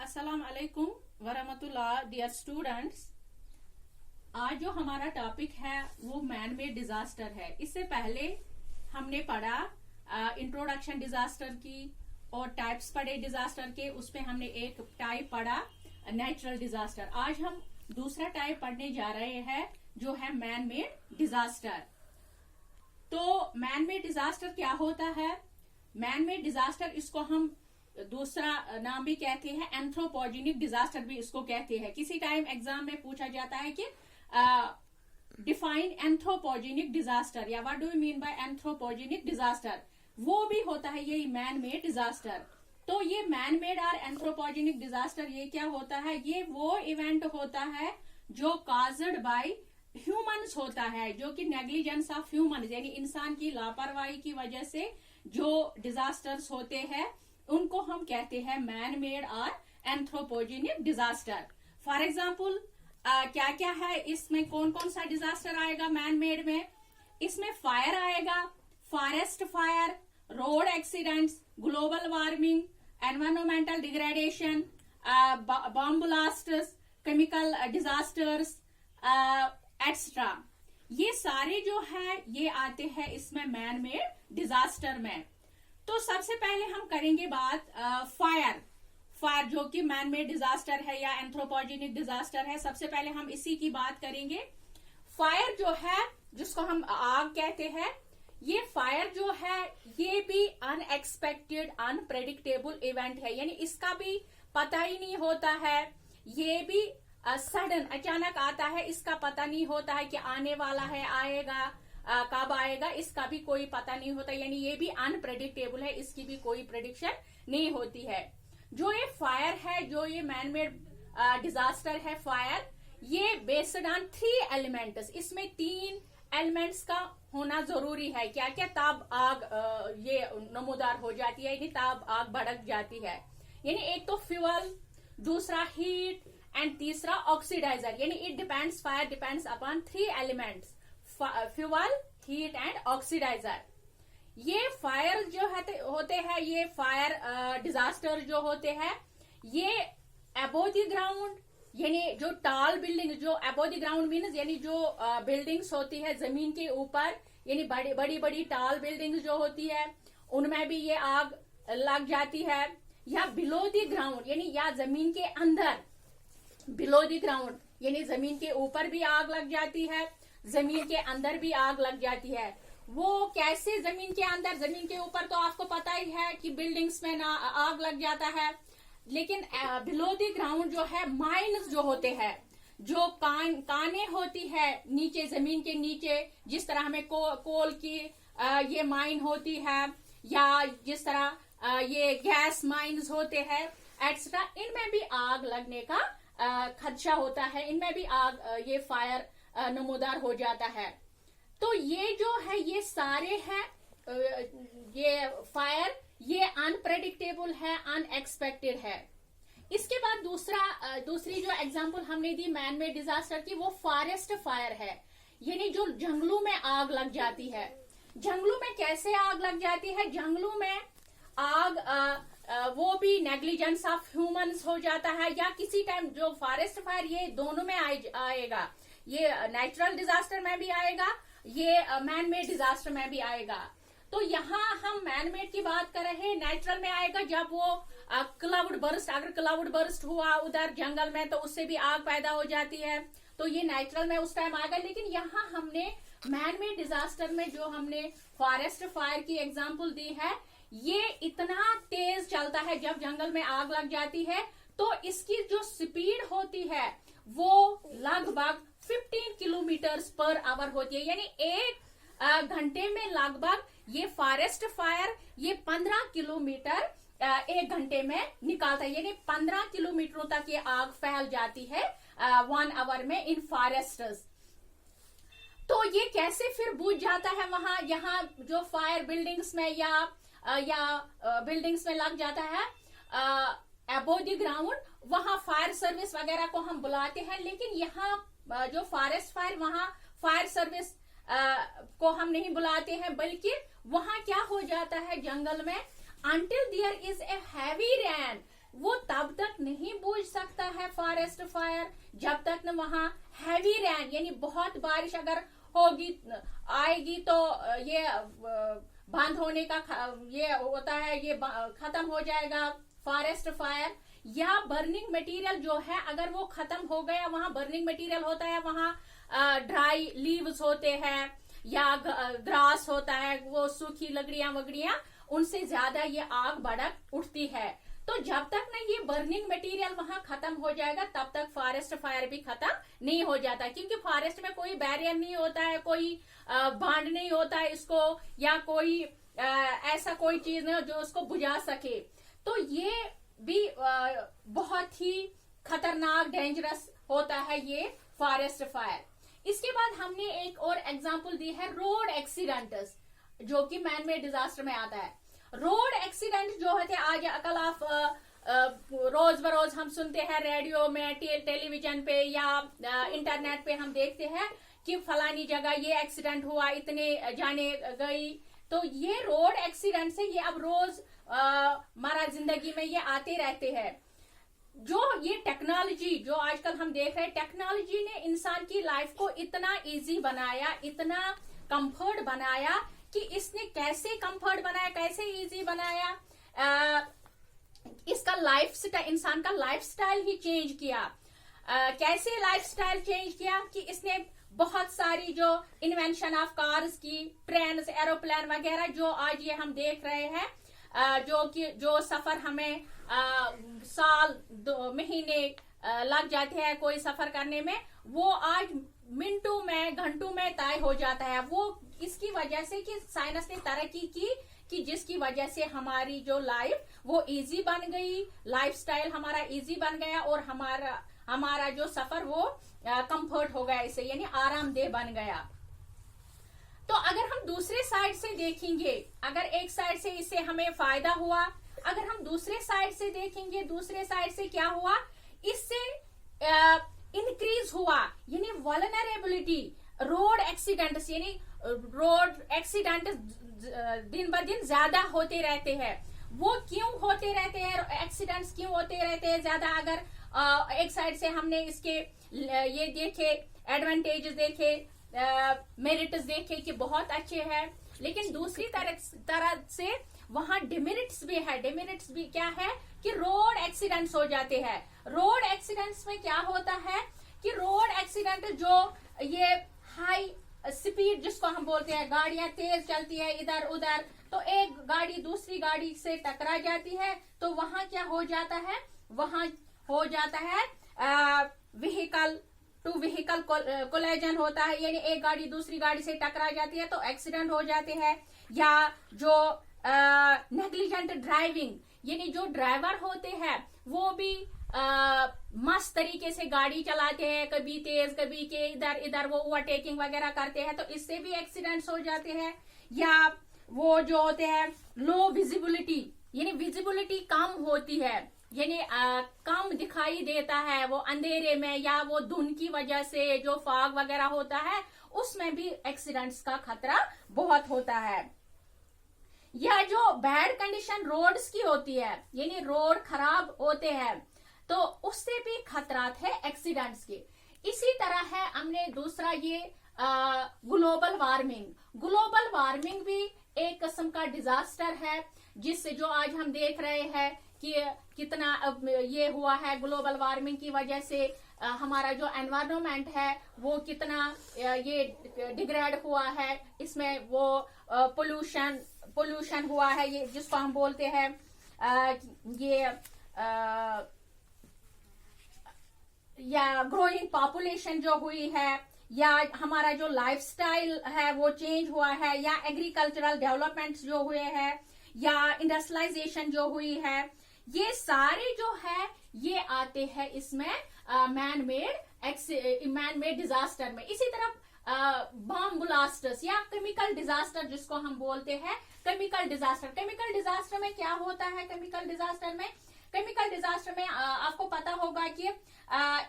अस्सलाम वालेकुम वरहमतुल्लाह dear students. आज जो हमारा टॉपिक है वो मैन मेड डिजास्टर है। इससे पहले हमने पढ़ा इंट्रोडक्शन डिजास्टर की और टाइप्स पढ़े डिजास्टर के। उसमें हमने एक टाइप पढ़ा नेचुरल डिजास्टर। आज हम दूसरा टाइप पढ़ने जा रहे हैं जो है मैन मेड डिजास्टर। तो मैन मेड डिजास्टर क्या होता है? मैन मेड डिजास्टर, इसको हम दूसरा नाम भी कहते हैं, एंथ्रोपोजेनिक डिजास्टर भी इसको कहते हैं। किसी टाइम एग्जाम में पूछा जाता है कि डिफाइन एंथ्रोपोजेनिक डिजास्टर या what do you mean by anthropogenic disaster. वो भी होता है यही मैन मेड डिजास्टर। तो ये मैन मेड और एंथ्रोपोजेनिक डिजास्टर ये क्या होता है? ये वो इवेंट होता है जो काज्ड बाय ह्यूमंस होता है, जो कि नेग्लिजेंस ऑफ ह्यूमंस यानी इंसान की लापरवाही की वजह से जो डिजास्टर्स होते हैं उनको हम कहते हैं मैन मेड और एंथ्रोपोजेनिक डिजास्टर। फॉर एग्जाम्पल क्या क्या है इसमें, कौन कौन सा डिजास्टर आएगा मैन मेड में? इसमें फायर आएगा, forest fire, road accidents, global warming, environmental degradation, bomb blasts, chemical disasters extra. ये सारे जो है ये आते हैं इसमें मैन मेड डिजास्टर में। तो सबसे पहले हम करेंगे बात फायर जो कि मैन मेड डिजास्टर है या एंथ्रोपोजेनिक डिजास्टर है। सबसे पहले हम इसी की बात करेंगे। फायर जो है, जिसको हम आग कहते हैं, ये फायर जो है ये भी अनएक्सपेक्टेड अनप्रेडिक्टेबल इवेंट है, यानी इसका भी पता ही नहीं होता है। ये भी सडन अचानक आता है, इसका पता नहीं होता है कि आने वाला है, आएगा कब आएगा, इसका भी कोई पता नहीं होता, यानी ये भी अनप्रेडिक्टेबल है, इसकी भी कोई प्रेडिक्शन नहीं होती है। जो ये फायर है, जो ये मैन मेड डिजास्टर है फायर, ये बेस्ड ऑन 3 एलिमेंट्स। इसमें 3 एलिमेंट्स का होना जरूरी है। क्या क्या? तब आग ये नमूदार हो जाती है, यानी तब आग भड़क जाती है। यानी एक तो फ्यूअल, दूसरा हीट एंड तीसरा ऑक्सीडाइजर। यानी it depends, fire depends upon 3 elements, fuel, heat and oxidiser. ये फायर जो होते हैं, ये फायर डिजास्टर जो होते हैं, ये अबोव द ग्राउंड, यानी जो टॉल बिल्डिंग, जो अबोव द ग्राउंड मीन्स यानी जो बिल्डिंग्स होती है जमीन के ऊपर, यानी बड़ी बड़ी टॉल बिल्डिंग्स जो होती है उनमें भी ये आग लग जाती है। या बिलो द ग्राउंड, यानी या जमीन के अंदर, बिलो द ग्राउंड यानी जमीन के ऊपर भी आग लग जाती है, जमीन के अंदर भी आग लग जाती है। वो कैसे? जमीन के अंदर, जमीन के ऊपर तो आपको पता ही है कि बिल्डिंग्स में ना आग लग जाता है, लेकिन बिलो द ग्राउंड जो है, माइन्स जो होते हैं, जो काने होती है नीचे, जमीन के नीचे, जिस तरह हमें कोल की ये माइन होती है, या जिस तरह ये गैस माइन्स होते हैं एक्स्ट्रा, इनमें भी आग लगने का खदशा होता है, इनमें भी आग ये फायर नमूदार हो जाता है। तो ये जो है ये सारे हैं, ये फायर ये अनप्रेडिक्टेबल है, अनएक्सपेक्टेड है। इसके बाद दूसरी जो एग्जांपल हमने दी मैन मेड डिजास्टर की, वो फॉरेस्ट फायर है, यानी जो जंगलों में आग लग जाती है। जंगलों में कैसे आग लग जाती है? जंगलों में आग वो भी नेग्लिजेंस ऑफ ह्यूमंस हो जाता है, या किसी टाइम जो फॉरेस्ट फायर ये दोनों में आएगा, ये नेचुरल डिजास्टर में भी आएगा, ये मैन मेड डिजास्टर में भी आएगा। तो यहाँ हम मैन मेड की बात कर रहे हैं, नेचुरल में आएगा जब वो क्लाउड बर्स्ट, अगर क्लाउड बर्स्ट हुआ उधर जंगल में तो उससे भी आग पैदा हो जाती है, तो ये नेचुरल में उस टाइम आएगा। लेकिन यहाँ हमने मैन मेड डिजास्टर में जो हमने फॉरेस्ट फायर की एग्जाम्पल दी है, ये इतना तेज चलता है जब जंगल में आग लग जाती है, तो इसकी जो स्पीड होती है वो लगभग 15 किलोमीटर्स पर आवर होती है, यानी 1 घंटे में लगभग ये फॉरेस्ट फायर ये 15 किलोमीटर 1 घंटे में निकालता है, यानी 15 किलोमीटरों तक ये आग फैल जाती है 1 आवर में इन फॉरेस्ट्स। तो ये कैसे फिर बुझ जाता है वहां, यहाँ जो फायर बिल्डिंग्स में या बिल्डिंग्स में लग जाता है अबोव द ग्राउंड, वहां फायर सर्विस वगैरह को हम बुलाते हैं। लेकिन यहाँ जो फॉरेस्ट फायर, वहां फायर सर्विस को हम नहीं बुलाते हैं, बल्कि वहां क्या हो जाता है जंगल में, until there is a heavy rain, वो तब तक नहीं बुझ सकता है फॉरेस्ट फायर जब तक न वहां हैवी रेन यानी बहुत बारिश अगर होगी आएगी तो ये बंद होने का ये होता है, ये खत्म हो जाएगा फॉरेस्ट फायर। या बर्निंग मटेरियल जो है अगर वो खत्म हो गया, वहां बर्निंग मटेरियल होता है, वहां ड्राई लीव्स होते हैं या ग्रास होता है, वो सूखी लकड़ियां वगड़ियां, उनसे ज्यादा ये आग भड़क उठती है। तो जब तक ना ये बर्निंग मटेरियल वहां खत्म हो जाएगा तब तक फॉरेस्ट फायर भी खत्म नहीं हो जाता, क्योंकि फॉरेस्ट में कोई बैरियर नहीं होता है, कोई बांध नहीं होता है इसको, या कोई ऐसा कोई चीज नहीं जो उसको बुझा सके। तो ये भी बहुत ही खतरनाक डेंजरस होता है ये फॉरेस्ट फायर। इसके बाद हमने एक और एग्जांपल दी है रोड एक्सीडेंट्स, जो कि मैन मेड डिजास्टर में आता है। रोड एक्सीडेंट जो है आज कल आप रोज बरोज हम सुनते हैं रेडियो में, टेलीविजन पे या इंटरनेट पे हम देखते हैं कि फलानी जगह ये एक्सीडेंट हुआ, इतने जाने गई। तो ये रोड एक्सीडेंट से ये अब रोज हमारा जिंदगी में ये आते रहते हैं। जो ये टेक्नोलॉजी जो आजकल हम देख रहे हैं, टेक्नोलॉजी ने इंसान की लाइफ को इतना इजी बनाया, इतना कंफर्ट बनाया कि इसने कैसे कंफर्ट बनाया, कैसे इजी बनाया, इसका इंसान का लाइफस्टाइल ही चेंज किया। कैसे लाइफस्टाइल चेंज किया कि इसने बहुत सारी जो इन्वेंशन ऑफ कार्स की, ट्रेन, एरोप्लेन वगैरह जो आज ये हम देख रहे हैं, जो सफर हमें साल 2 महीने लग जाते हैं कोई सफर करने में, वो आज मिनटों में, घंटों में तय हो जाता है। वो इसकी वजह से कि साइंस ने तरक्की की कि जिसकी वजह से हमारी जो लाइफ वो इजी बन गई, लाइफस्टाइल हमारा इजी बन गया और हमारा जो सफर वो कंफर्ट हो गया, इसे यानी आरामदेह बन गया। तो अगर हम दूसरे साइड से देखेंगे, अगर एक साइड से इससे हमें फायदा हुआ, अगर हम दूसरे साइड से देखेंगे, दूसरे साइड से क्या हुआ, इससे इंक्रीज हुआ यानी वल्नरेबिलिटी। रोड एक्सीडेंट्स यानी रोड एक्सीडेंट दिन ब दिन ज्यादा होते रहते हैं। वो क्यों होते रहते हैं, एक्सीडेंट्स क्यों होते रहते हैं ज्यादा? अगर एक साइड से हमने इसके ये देखे एडवांटेजेस देखे, मेरिट्स देखे कि बहुत अच्छे हैं, लेकिन दूसरी तरह से वहां डिमेरिट्स भी है। डिमेरिट्स भी क्या है कि रोड एक्सीडेंट्स हो जाते हैं। रोड एक्सीडेंट्स में क्या होता है कि रोड एक्सीडेंट जो ये हाई स्पीड जिसको हम बोलते हैं, गाड़ियां तेज चलती है इधर उधर, तो एक गाड़ी दूसरी गाड़ी से टकरा जाती है, तो वहां क्या हो जाता है, वहां हो जाता है व्हीकल टू व्हीकल कोलिजन होता है, यानी एक गाड़ी दूसरी गाड़ी से टकरा जाती है तो एक्सीडेंट हो जाते हैं। या जो नेग्लिजेंट ड्राइविंग यानी जो ड्राइवर होते हैं वो भी मस्त तरीके से गाड़ी चलाते हैं, कभी तेज कभी के इधर इधर वो ओवरटेकिंग वगैरह करते हैं, तो इससे भी एक्सीडेंट्स हो जाते हैं। या वो जो होते हैं लो विजिबिलिटी यानी विजिबिलिटी कम होती है, यानी कम दिखाई देता है वो अंधेरे में, या वो धुंध की वजह से जो फॉग वगैरह होता है उसमें भी एक्सीडेंट्स का खतरा बहुत होता है। या जो बैड कंडीशन रोड्स की होती है यानी रोड खराब होते हैं तो उससे भी खतरात है एक्सीडेंट्स के। इसी तरह है हमने दूसरा ये ग्लोबल वार्मिंग। ग्लोबल वार्मिंग भी एक किस्म का डिजास्टर है, जिससे जो आज हम देख रहे हैं कि कितना ये हुआ है ग्लोबल वार्मिंग की वजह से हमारा जो एनवायरनमेंट है वो कितना ये डिग्रेड हुआ है, इसमें वो पोल्यूशन हुआ है, ये जिसको हम बोलते हैं ये या ग्रोइंग पॉपुलेशन जो हुई है, या हमारा जो लाइफस्टाइल है वो चेंज हुआ है, या एग्रीकल्चरल डेवलपमेंट्स जो हुए हैं, या इंडस्ट्रियलाइजेशन जो हुई है, ये सारे जो है ये आते हैं इसमें मैन मेड डिजास्टर में। इसी तरह बॉम्ब ब्लास्टर्स या केमिकल डिजास्टर जिसको हम बोलते हैं केमिकल डिजास्टर में क्या होता है? केमिकल डिजास्टर में आपको पता होगा कि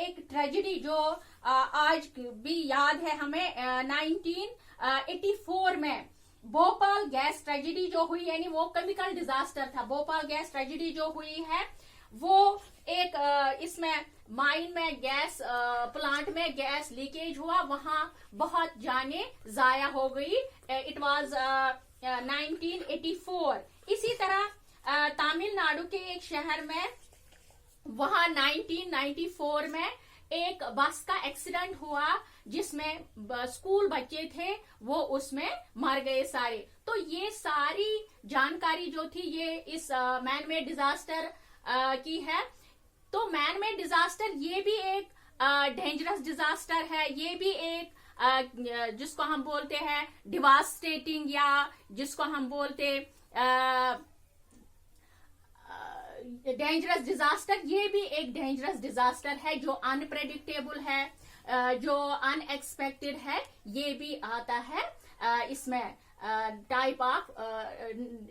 एक ट्रेजेडी जो आज भी याद है हमें, 1984 में भोपाल गैस ट्रेजेडी जो हुई, यानी वो केमिकल डिजास्टर था। भोपाल गैस ट्रेजेडी जो हुई है वो एक इसमें माइन में गैस प्लांट में गैस लीकेज हुआ, वहां बहुत जाने जाया हो गई। It was 1984। इसी तरह तमिलनाडु के एक शहर में वहां 1994 में एक बस का एक्सीडेंट हुआ जिसमें स्कूल बच्चे थे, वो उसमें मर गए सारे। तो ये सारी जानकारी जो थी ये इस मैन मेड डिजास्टर की है। तो मैन मेड डिजास्टर ये भी एक डेंजरस डिजास्टर है, ये भी एक जिसको हम बोलते हैं डिवास्टेटिंग, या जिसको हम बोलते डेंजरस डिजास्टर, ये भी एक डेंजरस डिजास्टर है जो अनप्रेडिक्टेबल है, जो अनएक्सपेक्टेड है। ये भी आता है इसमें टाइप ऑफ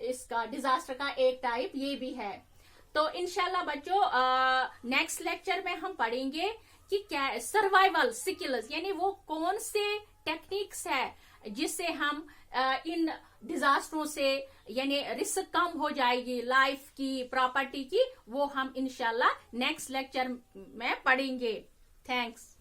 इसका डिजास्टर का एक टाइप ये भी है। तो इंशाल्लाह बच्चों नेक्स्ट लेक्चर में हम पढ़ेंगे कि क्या सर्वाइवल स्किल्स, यानी वो कौन से टेक्निक्स है जिससे हम इन डिजास्टरों से यानी रिस्क कम हो जाएगी लाइफ की, प्रॉपर्टी की, वो हम इंशाल्लाह नेक्स्ट लेक्चर में पढ़ेंगे। थैंक्स।